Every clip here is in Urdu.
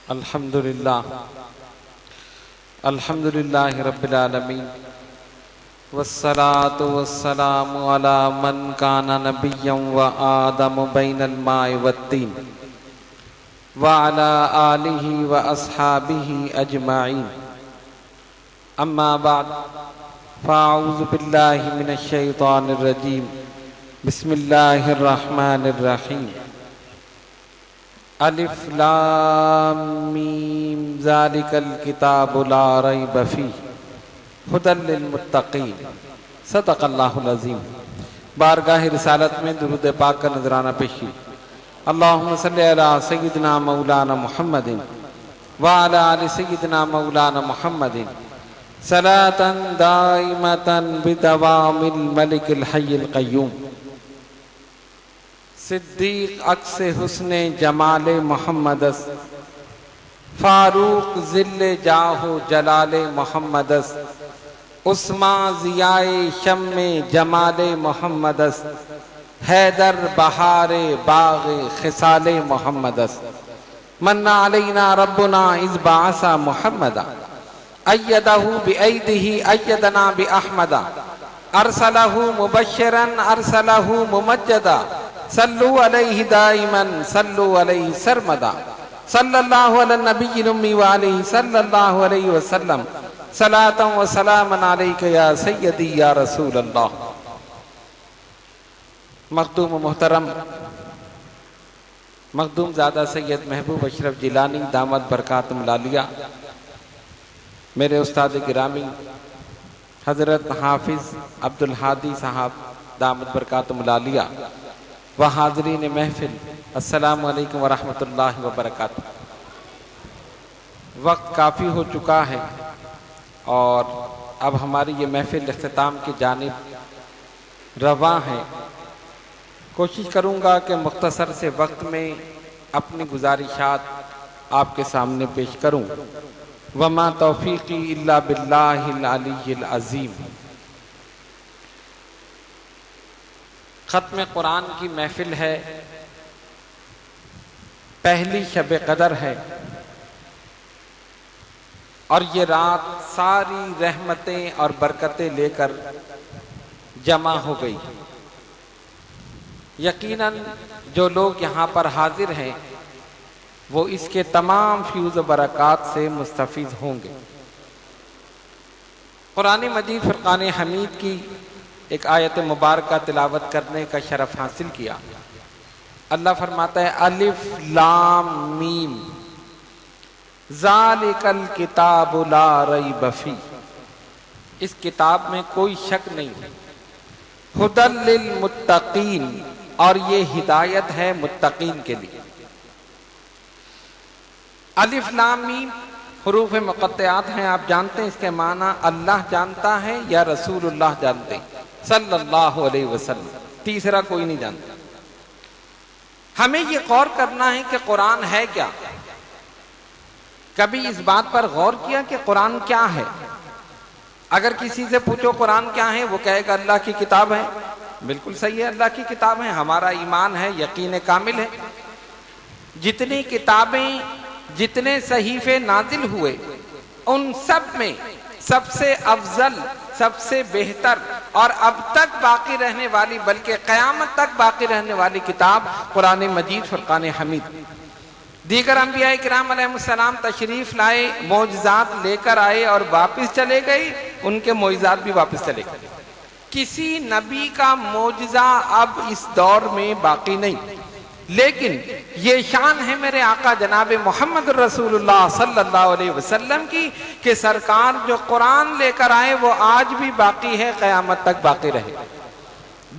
الحمدللہ رب العالمین والصلاة والسلام علی من کان نبیا و آدم بین الماء والطین وعلی آلہ و اصحابہ اجمعین اما بعد فاعوذ باللہ من الشیطان الرجیم بسم اللہ الرحمن الرحیم الف لام میم ذالک الکتاب لا ریب فیہ ھدی للمتقین صدق اللہ العظیم۔ بارگاہ رسالت میں درود پاک کا نذرانہ پیشی۔ اللہم صلی علی سیدنا مولانا محمد وعلی آل سیدنا مولانا محمد صلاة دائمة بدوام الملک الحی القیوم۔ صدیق عکس حسن جمال محمد فاروق ذل جاہ جلال محمد عثمان ضیاء شم جمال محمد حیدر بہار باغ خصال محمد من علینا ربنا اذ بعث محمد ایدہ بایدہ ایدنا باحمد ارسلہ مبشرا ارسلہ ممجدا صلو علیہ دائما صلو علیہ سرمدا صلی اللہ علی النبی الامی وعلیہ صلی اللہ علیہ وسلم صلاة و سلاما علیک یا سیدی یا رسول اللہ۔ مخدوم محترم مخدوم زادہ سید محبوب اشرف جیلانی دامت برکاتہم العالیہ، میرے استاد گرامی حضرت حافظ عبدالہادی صاحب دامت برکاتہم العالیہ و حاضرین محفل، السلام علیکم ورحمۃ اللہ وبرکاتہ۔ وقت کافی ہو چکا ہے اور اب ہماری یہ محفل اختتام کی جانب رواں ہے۔ کوشش کروں گا کہ مختصر سے وقت میں اپنی گزارشات آپ کے سامنے پیش کروں۔ وما توفیقی الا باللہ العلی العظیم۔ ختم قرآن کی محفل ہے، پہلی شب قدر ہے اور یہ رات ساری رحمتیں اور برکتیں لے کر جمع ہو گئی۔ یقیناً جو لوگ یہاں پر حاضر ہیں وہ اس کے تمام فیوز و برکات سے مستفید ہوں گے۔ قرآن مجید فرقان حمید کی ایک آیت مبارکہ تلاوت کرنے کا شرف حاصل کیا۔ اللہ فرماتا ہے الف لام میم ذالک الکتاب لا ریب فیہ، اس کتاب میں کوئی شک نہیں ہے، ھدی للمتقین، اور یہ ہدایت ہے متقین کے لیے۔ الف لام میم حروف مقطعات ہیں، آپ جانتے ہیں اس کے معنی اللہ جانتا ہے یا رسول اللہ جانتے ہیں صلی اللہ علیہ وسلم، تیسرا کوئی نہیں جانتا۔ ہمیں یہ غور کرنا ہے کہ قرآن ہے کیا۔ کبھی اس بات پر غور کیا کہ قرآن کیا ہے؟ اگر کسی سے پوچھو قرآن کیا ہے، وہ کہے گا اللہ کی کتاب ہے۔ بالکل صحیح ہے، اللہ کی کتاب ہے، ہمارا ایمان ہے، یقین کامل ہے۔ جتنی کتابیں، جتنے صحیفے نازل ہوئے، ان سب میں سب سے افضل، سب سے بہتر اور اب تک باقی رہنے والی، بلکہ قیامت تک باقی رہنے والی کتاب قرآن مجید فرقان حمید۔ دیگر انبیاء کرام علیہ السلام تشریف لائے، معجزات لے کر آئے اور واپس چلے گئے، ان کے معجزات بھی واپس چلے گئے۔ کسی نبی کا معجزہ اب اس دور میں باقی نہیں، لیکن یہ شان ہے میرے آقا جناب محمد رسول اللہ صلی اللہ علیہ وسلم کی کہ سرکار جو قرآن لے کر آئے وہ آج بھی باقی ہے، قیامت تک باقی رہے۔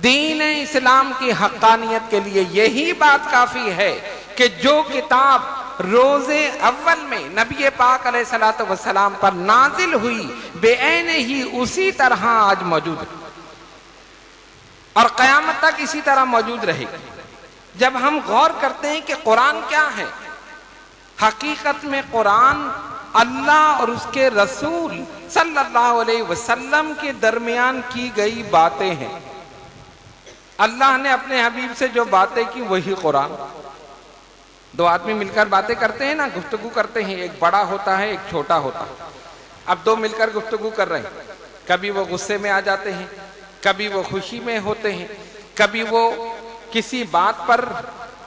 دین اسلام کی حقانیت کے لیے یہی بات کافی ہے کہ جو کتاب روز اول میں نبی پاک علیہ السلام پر نازل ہوئی بے عین ہی اسی طرح آج موجود ہے اور قیامت تک اسی طرح موجود رہے گی۔ جب ہم غور کرتے ہیں کہ قرآن کیا ہے، حقیقت میں قرآن اللہ اور اس کے رسول صلی اللہ علیہ وسلم کے درمیان کی گئی باتیں ہیں۔ اللہ نے اپنے حبیب سے جو باتیں کی وہی قرآن۔ دو آدمی مل کر باتیں کرتے ہیں نا، گفتگو کرتے ہیں، ایک بڑا ہوتا ہے ایک چھوٹا ہوتا ہے. اب دو مل کر گفتگو کر رہے ہیں، کبھی وہ غصے میں آ جاتے ہیں، کبھی وہ خوشی میں ہوتے ہیں، کبھی وہ کسی بات پر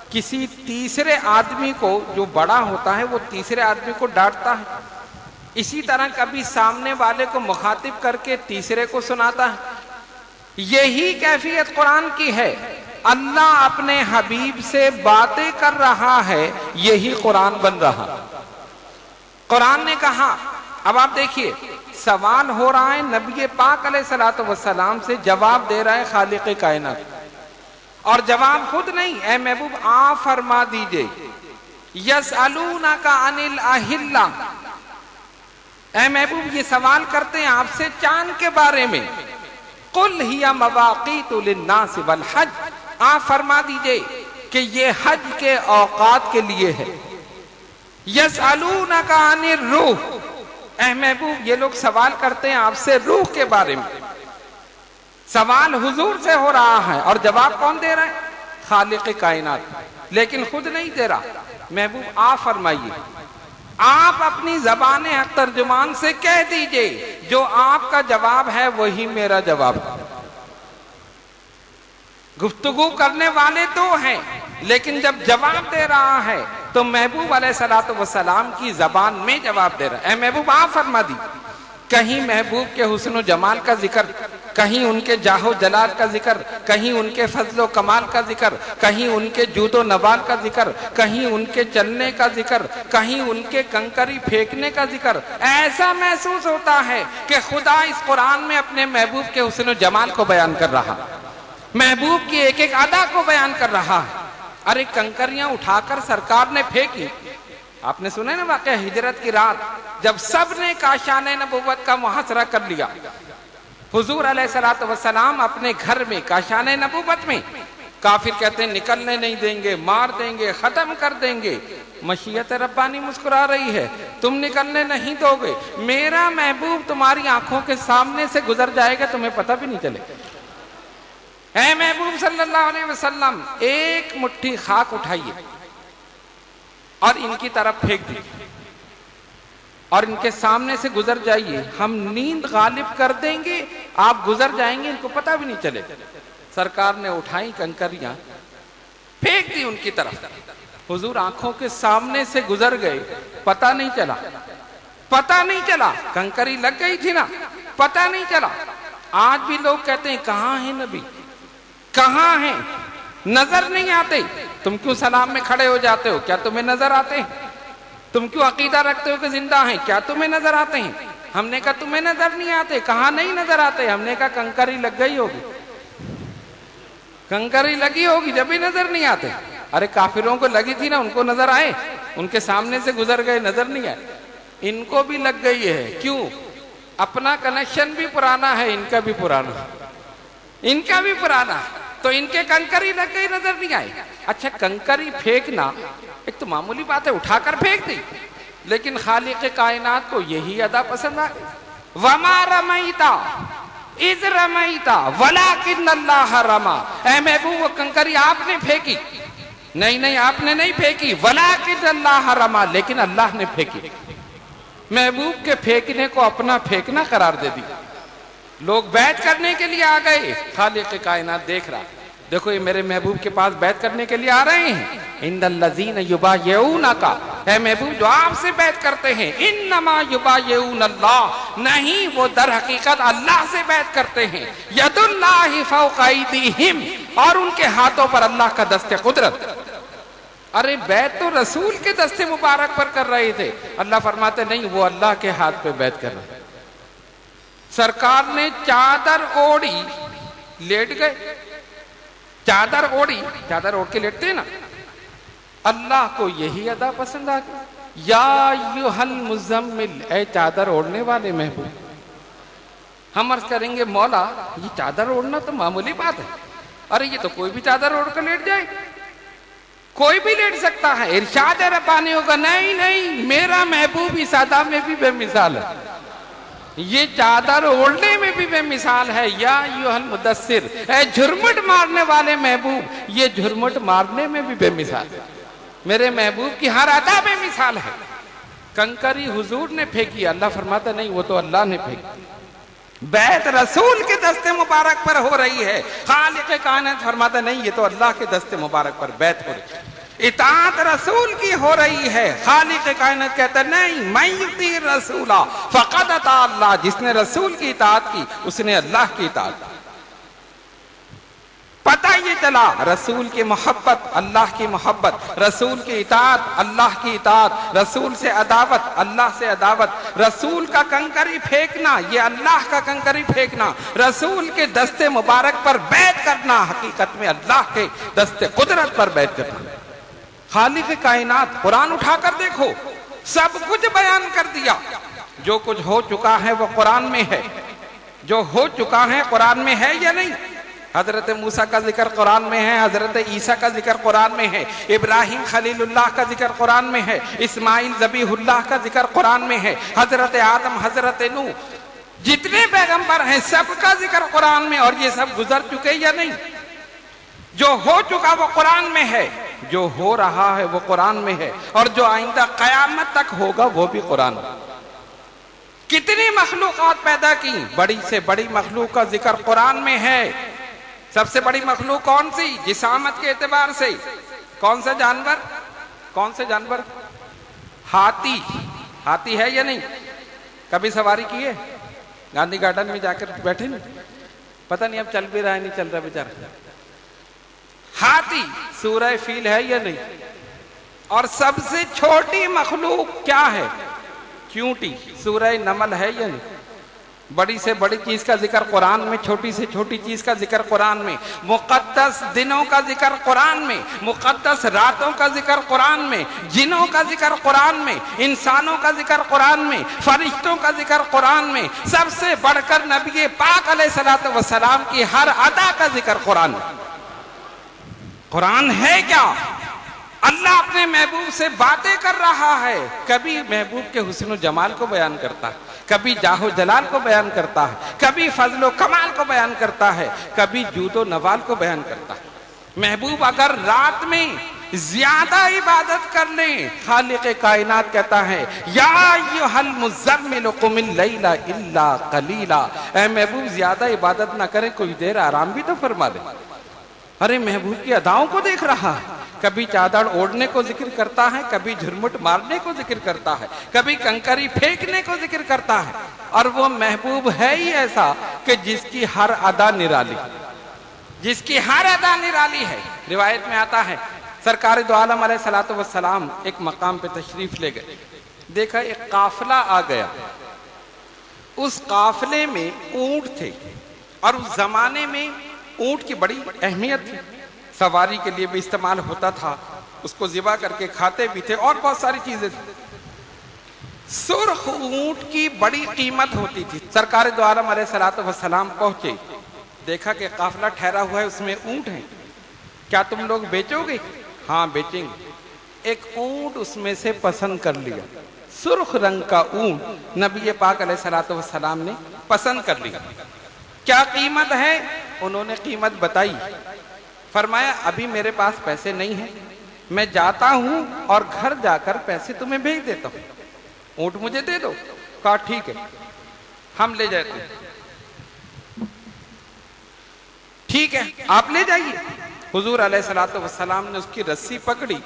کسی تیسرے آدمی کو، جو بڑا ہوتا ہے وہ تیسرے آدمی کو ڈانٹتا ہے، اسی طرح کبھی سامنے والے کو مخاطب کر کے تیسرے کو سناتا ہے. یہی کیفیت قرآن کی ہے. اللہ اپنے حبیب سے باتیں کر رہا ہے، یہی قرآن بن رہا. قرآن نے کہا، اب آپ دیکھیے سوال ہو رہا ہے نبی پاک علیہ الصلوۃ والسلام سے، جواب دے رہا ہے خالق کائنات. اور جواب خود نہیں، اے محبوب آپ فرما دیجئے، یسألونک عن الأہلہ، اے محبوب یہ سوال کرتے ہیں آپ سے چاند کے بارے میں. قل ہی مواقیت للناس والحج، آپ فرما دیجئے کہ یہ حج کے اوقات کے لیے ہے. یسألونک عن الروح، اے محبوب یہ لوگ سوال کرتے ہیں آپ سے روح کے بارے میں. سوال حضور سے ہو رہا ہے اور جواب کون دے رہا ہے؟ خالق کائنات. لیکن خود نہیں دے رہا. محبوب آپ فرمائیے، آپ اپنی زبان حق ترجمان سے کہہ دیجئے جو آپ کا جواب ہے وہی میرا جواب ہے. گفتگو کرنے والے دو ہیں، لیکن جب جواب دے رہا ہے تو محبوب علیہ الصلوۃ والسلام کی زبان میں جواب دے رہا ہے. اے محبوب آپ فرما دی. کہیں محبوب کے حسن و جمال کا ذکر، کہیں ان کے جاہ و جلال کا ذکر، کہیں ان کے فضل و کمال کا ذکر، کہیں ان کے جود و نوال کا ذکر، کہیں ان کے چلنے کا ذکر، کہیں ان کے کنکری پھینکنے کا ذکر. ایسا محسوس ہوتا ہے کہ خدا اس قرآن میں اپنے محبوب کے حسن و جمال کو بیان کر رہا، محبوب کی ایک ایک ادا کو بیان کر رہا ہے. ارے کنکریاں اٹھا کر سرکار نے پھینکی. آپ نے سنا نا واقعہ ہجرت کی رات، جب سب نے کاشان نبوت کا محاصرہ کر لیا، حضور علیہ الصلوۃ والسلام اپنے گھر میں کاشان نبوت میں، کافر کہتے ہیں نکلنے نہیں دیں گے، مار دیں گے، ختم کر دیں گے. مشیت ربانی مسکرا رہی ہے، تم نکلنے نہیں دو گے، میرا محبوب تمہاری آنکھوں کے سامنے سے گزر جائے گا، تمہیں پتہ بھی نہیں چلے. اے محبوب صلی اللہ علیہ وسلم ایک مٹھی خاک اٹھائیے اور ان کی طرف پھینک دیجیے اور ان کے سامنے سے گزر جائیے، ہم نیند غالب کر دیں گے، آپ گزر جائیں گے، ان کو پتہ بھی نہیں چلے. سرکار نے اٹھائی کنکریاں، پھینک دی ان کی طرف. حضور آنکھوں کے سامنے سے گزر گئے، پتہ نہیں چلا، پتہ نہیں چلا. کنکری لگ گئی تھی نا، پتہ نہیں چلا. آج بھی لوگ کہتے ہیں کہاں ہیں نبی، کہاں ہیں، نظر نہیں آتے. تم کیوں سلام میں کھڑے ہو جاتے ہو؟ کیا تمہیں نظر آتے ہیں؟ تم کیوں عقیدہ رکھتے ہو کہ زندہ ہیں؟ کیا تمہیں نظر آتے ہیں؟ ہم نے کہا تمہیں نظر نہیں آتے. کہاں نہیں نظر آتے؟ ہم نے کہا کنکری لگ گئی ہوگی، کنکری لگی ہوگی جب بھی نظر نہیں آتے. ارے کافروں کو لگی تھی نا، ان کو نظر آئے، ان کے سامنے سے گزر گئے، نظر نہیں آئے. ان کو بھی لگ گئی ہے. کیوں؟ اپنا کنیکشن بھی پرانا ہے، ان کا بھی پرانا ہے، ان کا بھی پرانا ہے. تو ان کے کنکری لگ گئی، نظر نہیں آئی. اچھا کنکری پھینکنا ایک تو معمولی بات ہے، اٹھا کر پھینک دی، لیکن خالق کائنات کو یہی ادا پسند آ گئی. وما رمیتا اذ رمیتا ولکن اللہ رما. اے محبوب وہ کنکری آپ نے پھینکی نہیں، نہیں آپ نے نہیں پھینکی، ولکن اللہ رما، لیکن اللہ نے پھینکی. محبوب کے پھینکنے کو اپنا پھینکنا قرار دے دی. لوگ بیعت کرنے کے لیے آ گئے، خالق کائنات دیکھ رہا. دیکھو یہ میرے محبوب کے پاس بیعت کرنے کے لیے آ رہے ہیں. ان الذین یبایعونک، اے محبوب جو آپ سے بیعت کرتے ہیں، انما یبایعون اللہ، نہیں وہ در حقیقت اللہ سے بیعت کرتے ہیں. ید اللہ فوق ایدیہم، اور ان کے ہاتھوں پر اللہ کا دست قدرت. ارے بیعت تو رسول کے دست مبارک پر کر رہے تھے. اللہ فرماتے نہیں، وہ اللہ کے ہاتھ پہ بیعت کر رہے. سرکار نے چادر اوڑی، لیٹ گئے. چادر اوڑی، چادر اوڑ کے لیٹتے ہیں نا. اللہ کو یہی ادا پسند آ گئی. یا ایھا المزمل، اے چادر اوڑھنے والے محبوب. ہم عرض کریں گے مولا یہ چادر اوڑھنا تو معمولی بات ہے. ارے یہ تو کوئی بھی چادر اوڑھ کر لیٹ جائے، کوئی بھی لیٹ سکتا ہے. ارشاد ربانی ہوگا نہیں نہیں، میرا محبوب اس ادا میں بھی بے مثال ہے، یہ چادر اوڑھنے میں بھی بے مثال ہے. یا ایھا المدثر، اے جھرمٹ مارنے والے محبوب، یہ جھرمٹ مارنے میں بھی بے مثال ہے. میرے محبوب کی ہر ادا بے مثال ہے. کنکری حضور نے پھینکی، اللہ فرماتا نہیں وہ تو اللہ نے پھینکی. بیعت رسول کے دست مبارک پر ہو رہی ہے، خالق کائنات فرماتا نہیں یہ تو اللہ کے دست مبارک پر بیعت ہو رہی ہے. اطاعت رسول کی ہو رہی ہے، خالق کائنات کہتا نہیں من یطیع الرسول فقد اطاع اللہ، جس نے رسول کی اطاعت کی اس نے اللہ کی اطاعت کی. پتہ یہ چلا رسول کی محبت اللہ کی محبت، رسول کی اطاعت اللہ کی اطاعت، رسول سے عداوت اللہ سے عداوت، رسول کا کنکری پھینکنا یہ اللہ کا کنکری پھینکنا، رسول کے دست مبارک پر بیعت کرنا حقیقت میں اللہ کے دست قدرت پر بیعت کرنا. خالق کائنات قرآن اٹھا کر دیکھو، سب کچھ بیان کر دیا. جو کچھ ہو چکا ہے وہ قرآن میں ہے، جو ہو چکا ہے قرآن میں ہے یا نہیں؟ حضرت موسیٰ کا ذکر قرآن میں ہے، حضرت عیسیٰ کا ذکر قرآن میں ہے، ابراہیم خلیل اللہ کا ذکر قرآن میں ہے، اسماعیل ذبیح اللہ کا ذکر قرآن میں ہے، حضرت آدم، حضرت نوح، جتنے پیغمبر ہیں سب کا ذکر قرآن میں. اور یہ سب گزر چکے یا نہیں؟ جو ہو چکا وہ قرآن میں ہے، جو ہو رہا ہے وہ قرآن میں ہے، اور جو آئندہ قیامت تک ہوگا وہ بھی قرآن میں. کتنی مخلوقات پیدا کی، بڑی سے بڑی مخلوق کا ذکر قرآن میں ہے. سب سے بڑی مخلوق کون سی جسامت کے اعتبار سے؟ کون سا جانور؟ کون سے جانور؟ ہاتھی. ہاتھی ہے یا نہیں؟ کبھی سواری کی ہے؟ گاندھی گارڈن میں جا کر بیٹھے نہیں؟ پتہ نہیں اب چل بھی رہا ہے نہیں چل رہا بیچارہ. ہاتھی سورہ فیل ہے یا نہیں؟ اور سب سے چھوٹی مخلوق کیا ہے؟ چیونٹی سورہ نمل ہے یا نہیں؟ بڑی سے بڑی چیز کا ذکر قرآن میں، چھوٹی سے چھوٹی چیز کا ذکر قرآن میں، مقدس دنوں کا ذکر قرآن میں، مقدس راتوں کا ذکر قرآن میں، جنوں کا ذکر قرآن میں، انسانوں کا ذکر قرآن میں، فرشتوں کا ذکر قرآن میں، سب سے بڑھ کر نبی پاک علیہ الصلوۃ والسلام کی ہر ادا کا ذکر قرآن میں. قرآن ہے کیا؟ اللہ اپنے محبوب سے باتیں کر رہا ہے. کبھی محبوب کے حسن و جمال کو بیان کرتا ہے، کبھی جاہ و جلال کو بیان کرتا ہے، کبھی فضل و کمال کو بیان کرتا ہے، کبھی جود و نوال کو بیان کرتا ہے. محبوب اگر رات میں زیادہ عبادت کر لیں، خالق کائنات کہتا ہے یا ایھا المزمل قم اللیل الا قلیلا، اے محبوب زیادہ عبادت نہ کریں، کوئی دیر آرام بھی تو فرما دے. ارے محبوب کی اداؤں کو دیکھ رہا ہے، کبھی چادر اوڑھنے کو ذکر کرتا ہے، کبھی جھرمٹ مارنے کو ذکر کرتا ہے، کبھی کنکری پھینکنے کو ذکر کرتا ہے. اور وہ محبوب ہے ہی ایسا کہ جس کی ہر ادا نرالی، جس کی ہر ادا نرالی ہے. روایت میں آتا ہے سرکار دو عالم علیہ الصلوۃ والسلام ایک مقام پہ تشریف لے گئے، دیکھا ایک قافلہ آ گیا. اس قافلے میں اونٹ تھے، اور اس زمانے میں اونٹ کی بڑی اہمیت تھی، سواری کے لیے بھی استعمال ہوتا تھا، اس کو ذبح کر کے کھاتے بھی تھے، اور بہت ساری چیزیں تھیں. سرخ اونٹ کی بڑی قیمت ہوتی تھی. سرکار دو عالم علیہ الصلوۃ والسلام پہنچے، دیکھا کہ قافلہ ٹھہرا ہوا ہے، اس میں اونٹ ہیں، کیا تم لوگ بیچو گے؟ ہاں بیچیں گے. ایک اونٹ اس میں سے پسند کر لیا، سرخ رنگ کا اونٹ نبی پاک علیہ الصلوۃ والسلام نے پسند کر لیا. کیا قیمت ہے؟ انہوں نے قیمت بتائی. فرمایا ابھی میرے پاس پیسے نہیں ہیں، میں جاتا ہوں اور گھر جا کر پیسے تمہیں بھیج دیتا ہوں، اونٹ مجھے دے دو. کہا ٹھیک ہے ہم لے جاتے ہیں. ٹھیک ہے آپ لے جائیے. حضور علیہ الصلوۃ والسلام نے اس کی رسی پکڑی،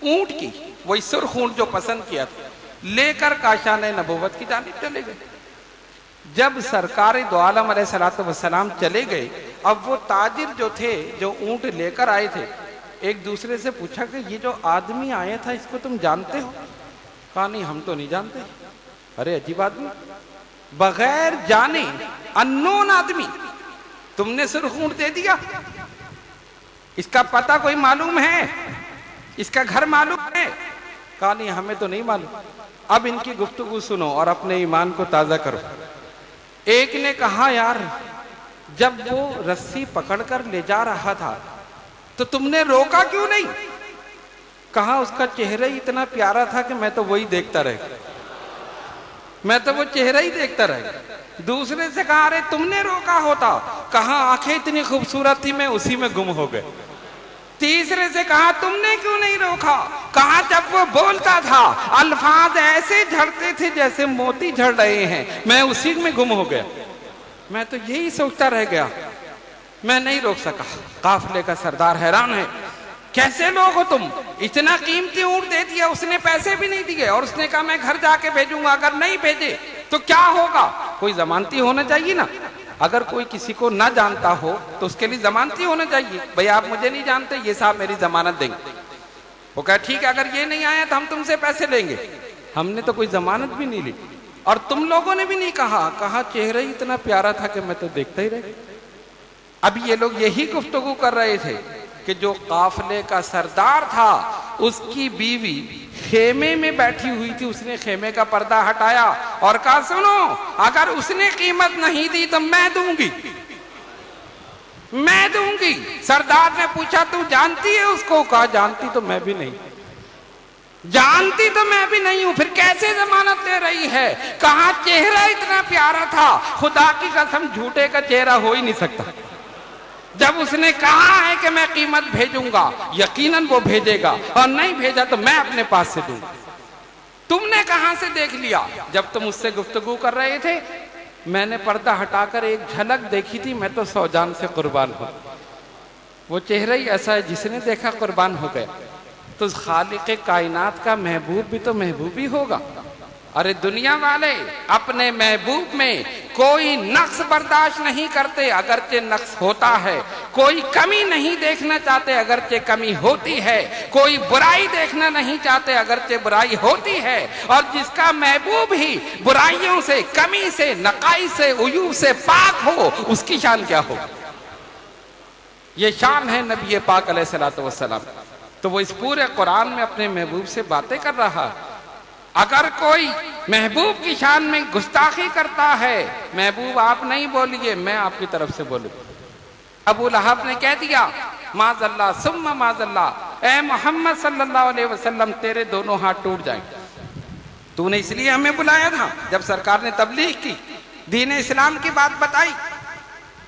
اونٹ کی، وہی سرخ اونٹ جو پسند کیا تھا، لے کر کاشان نبوت کی جانب چلے گئے. جب سرکار دو عالم علیہ الصلوۃ والسلام چلے گئے، اب وہ تاجر جو تھے جو اونٹ لے کر آئے تھے، ایک دوسرے سے پوچھا کہ یہ جو آدمی آیا تھا اس کو تم جانتے ہو؟ کہا نہیں ہم تو نہیں جانتے. ارے عجیب آدمی، بغیر جانے انون آدمی تم نے سرخ اونٹ دے دیا. اس کا پتہ کوئی معلوم ہے؟ اس کا گھر معلوم ہے؟ کہا نہیں ہمیں تو نہیں معلوم. اب ان کی گفتگو سنو اور اپنے ایمان کو تازہ کرو. ایک نے کہا یار جب وہ رسی پکڑ کر لے جا رہا تھا تو تم نے روکا کیوں نہیں؟ کہا اس کا چہرہ ہی اتنا پیارا تھا کہ میں تو وہی دیکھتا رہ گیا، میں تو وہ چہرہ ہی دیکھتا رہ گیا. دوسرے سے کہا ارے تم نے روکا ہوتا. کہا آنکھیں اتنی خوبصورت تھی میں اسی میں گم ہو گئے. تیسرے سے کہا تم نے کیوں نہیں روکا؟ کہا جب وہ بولتا تھا الفاظ ایسے جھڑتے تھے جیسے موتی جھڑ رہے ہیں، میں اسی میں گم ہو گیا، میں تو یہی سوچتا رہ گیا، میں نہیں روک سکا۔ قافلے کا سردار حیران ہے، کیسے لوگ ہو تم؟ اتنا قیمتی اونٹ دے دیا، اس نے پیسے بھی نہیں دیے، اور اس نے کہا میں گھر جا کے بھیجوں گا، اگر نہیں بھیجے تو کیا ہوگا؟ کوئی ضمانتی ہونا چاہیے نا، اگر کوئی کسی کو نہ جانتا ہو تو اس کے لیے ضمانتی ہونا چاہیے، بھئی آپ مجھے نہیں جانتے، یہ صاحب میری ضمانت دیں گے۔ وہ کہا ٹھیک ہے، اگر یہ نہیں آیا تو ہم تم سے پیسے لیں گے۔ ہم نے تو کوئی ضمانت بھی نہیں لی، اور تم لوگوں نے بھی نہیں کہا چہرہ ہی اتنا پیارا تھا کہ میں تو دیکھتا ہی رہ گیا۔ اب یہ لوگ یہی گفتگو کر رہے تھے کہ جو قافلے کا سردار تھا اس کی بیوی خیمے میں بیٹھی ہوئی تھی، اس نے خیمے کا پردہ ہٹایا اور کہا سنو، اگر اس نے قیمت نہیں دی تو میں دوں گی، میں دوں گی۔ سردار نے پوچھا تو جانتی ہے اس کو؟ کہا جانتی تو میں بھی نہیں، جانتی تو میں بھی نہیں ہوں، پھر کیسے ضمانت دے رہی ہے؟ کہا چہرہ اتنا پیارا تھا، خدا کی قسم جھوٹے کا چہرہ ہو ہی نہیں سکتا۔ جب اس نے کہا ہے کہ میں قیمت بھیجوں گا، یقیناً وہ بھیجے گا، اور نہیں بھیجا تو میں اپنے پاس سے دوں گا۔ تم نے کہاں سے دیکھ لیا؟ جب تم اس سے گفتگو کر رہے تھے میں نے پردہ ہٹا کر ایک جھلک دیکھی تھی، میں تو 100 جان سے قربان ہوں۔ وہ چہرہ ہی ایسا ہے، جس نے دیکھا قربان ہو گیا۔ تو خالق کائنات کا محبوب بھی تو محبوب ہی ہوگا۔ ارے دنیا والے اپنے محبوب میں کوئی نقص برداشت نہیں کرتے اگرچہ نقص ہوتا ہے، کوئی کمی نہیں دیکھنا چاہتے اگرچہ کمی ہوتی ہے، کوئی برائی دیکھنا نہیں چاہتے اگرچہ برائی ہوتی ہے، اور جس کا محبوب ہی برائیوں سے، کمی سے، نقائص سے، عیوب سے پاک ہو، اس کی شان کیا ہو؟ یہ شان ہے نبی پاک علیہ الصلوۃ والسلام۔ تو وہ اس پورے قرآن میں اپنے محبوب سے باتیں کر رہا۔ اگر کوئی محبوب کی شان میں گستاخی کرتا ہے، محبوب آپ نہیں بولیے، میں آپ کی طرف سے بولوں۔ ابو لہب نے کہہ دیا معاذ اللہ ثم معاذ اللہ، اے محمد صلی اللہ علیہ وسلم تیرے دونوں ہاتھ ٹوٹ جائیں، تو نے اس لیے ہمیں بلایا تھا؟ جب سرکار نے تبلیغ کی، دین اسلام کی بات بتائی،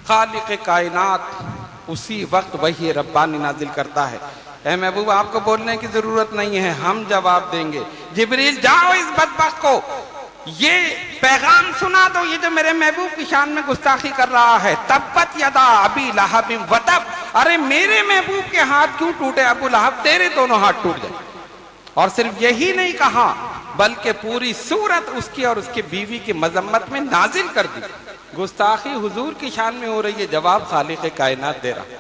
خالق کائنات اسی وقت وحی ربانی نازل کرتا ہے، اے محبوب آپ کو بولنے کی ضرورت نہیں ہے، ہم جواب دیں گے۔ جبریل جاؤ اس بدبخت کو یہ پیغام سنا دو، یہ جو میرے محبوب کی شان میں گستاخی کر رہا ہے، تبت یدا ابی لہب وتب۔ ارے میرے محبوب کے ہاتھ کیوں ٹوٹے ابو لہب، تیرے دونوں ہاتھ ٹوٹ جائیں۔ اور صرف یہی نہیں کہا بلکہ پوری سورت اس کی اور اس کی بیوی کی مذمت میں نازل کر دی۔ گستاخی حضور کی شان میں ہو رہی ہے، جواب خالق کائنات دے رہا۔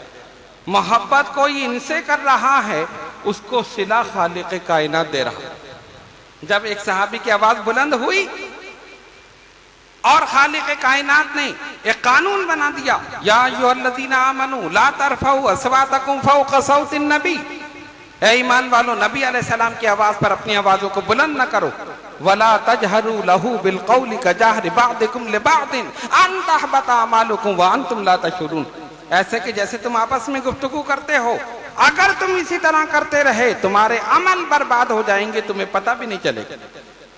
محبت کوئی ان سے کر رہا ہے، اس کو صلہ خالق کائنات دے رہا۔ جب ایک صحابی کی آواز بلند ہوئی اور خالق کائنات نے ایک قانون بنا دیا، یا ایھا الذین آمنوا لا ترفعوا اصواتکم فوق صوت النبی، اے ایمان والو نبی علیہ السلام کی آواز پر اپنی آوازوں کو بلند نہ کرو، ولا تجہروا لہ بالقول کجہر بعضکم لبعض ان تحبط اعمالکم وانتم لا تشعرون، ایسے کہ جیسے تم آپس میں گفتگو کرتے ہو، اگر تم اسی طرح کرتے رہے تمہارے عمل برباد ہو جائیں گے، تمہیں پتہ بھی نہیں چلے گا۔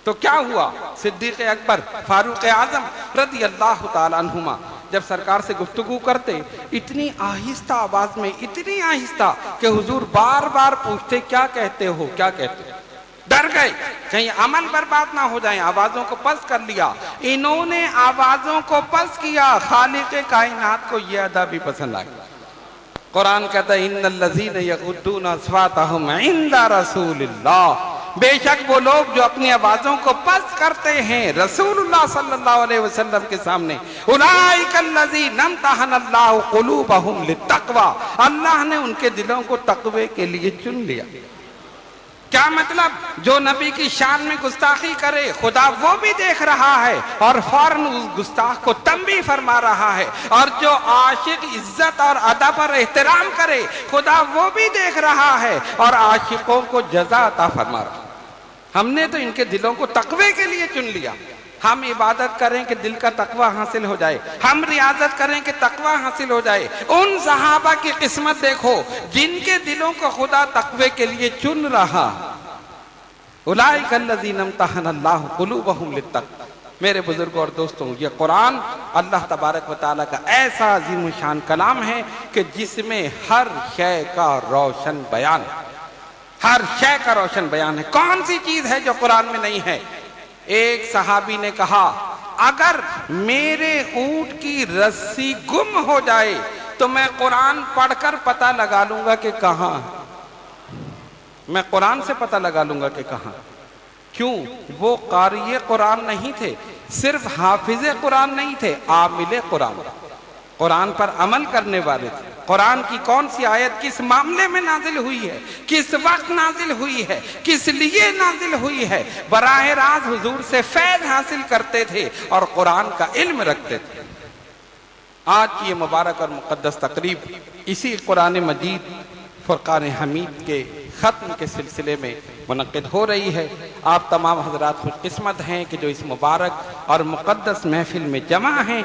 تو کیا ہوا؟ صدیق اکبر، فاروق اعظم رضی اللہ تعالیٰ عنہما جب سرکار سے گفتگو کرتے اتنی آہستہ آواز میں، اتنی آہستہ کہ حضور بار بار پوچھتے کیا کہتے ہو، کیا کہتے ہو؟ ڈر گئے کہیں عمل برباد نہ ہو جائیں، آوازوں کو پست کر لیا۔ انہوں نے آوازوں کو پست کیا، خالق کائنات کو یہ ادا بھی پسند آ گیا۔ قرآن کہتا ہے ان الذین یغضون اصواتہم عند رسول اللہ، بے شک وہ لوگ جو اپنی آوازوں کو پست کرتے ہیں رسول اللہ صلی اللہ علیہ وسلم کے سامنے، اولئک الذین امتحن اللہ قلوبہم للتقوی، اللہ نے ان کے دلوں کو تقوی کے لیے چن لیا۔ کیا مطلب؟ جو نبی کی شان میں گستاخی کرے خدا وہ بھی دیکھ رہا ہے اور فوراً اس گستاخ کو تنبیہ فرما رہا ہے، اور جو عاشق عزت اور ادب اور احترام کرے خدا وہ بھی دیکھ رہا ہے اور عاشقوں کو جزا عطا فرما رہا ہے۔ ہم نے تو ان کے دلوں کو تقوی کے لیے چن لیا۔ ہم عبادت کریں کہ دل کا تقوی حاصل ہو جائے، ہم ریاضت کریں کہ تقوی حاصل ہو جائے۔ ان صحابہ کی قسمت دیکھو جن کے دلوں کو خدا تقوی کے لیے چن رہا۔ اولئک الذین امتحن اللہ قلوبہم للتقوی، میرے بزرگوں اور دوستوں، یہ قرآن اللہ تبارک و تعالیٰ کا ایسا عظیم شان کلام ہے کہ جس میں ہر شے کا روشن بیان ہے، ہر شے کا روشن بیان ہے۔ کون سی چیز ہے جو قرآن میں نہیں ہے؟ ایک صحابی نے کہا اگر میرے اونٹ کی رسی گم ہو جائے تو میں قرآن پڑھ کر پتہ لگا لوں گا کہ کہاں، میں قرآن سے پتہ لگا لوں گا کہ کہاں۔ کیوں؟ وہ قاری قرآن نہیں تھے، صرف حافظ قرآن نہیں تھے، عامل قرآن، قرآن پر عمل کرنے والے تھے۔ قرآن کی کون سی آیت کس معاملے میں نازل ہوئی ہے، کس وقت نازل ہوئی ہے، کس لیے نازل ہوئی ہے، براہ راست حضور سے فیض حاصل کرتے تھے اور قرآن کا علم رکھتے تھے۔ آج کی یہ مبارک اور مقدس تقریب اسی قرآن مجید فرقان حمید کے ختم کے سلسلے میں منعقد ہو رہی ہے۔ آپ تمام حضرات خوش قسمت ہیں کہ جو اس مبارک اور مقدس محفل میں جمع ہیں۔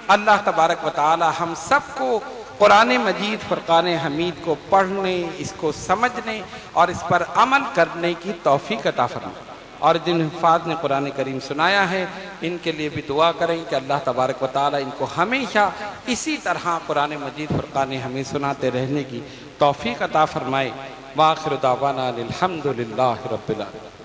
اللہ تبارک و تعالی ہم سب کو قرآن مجید فرقان حمید کو پڑھنے، اس کو سمجھنے اور اس پر عمل کرنے کی توفیق عطا فرمائے، اور جن حفاظ نے قرآن کریم سنایا ہے ان کے لیے بھی دعا کریں کہ اللہ تبارک و تعالی ان کو ہمیشہ اسی طرح قرآن مجید فرقان حمید سناتے رہنے کی توفیق عطا فرمائے۔ وآخر دعوانا الحمد للہ رب العالمین۔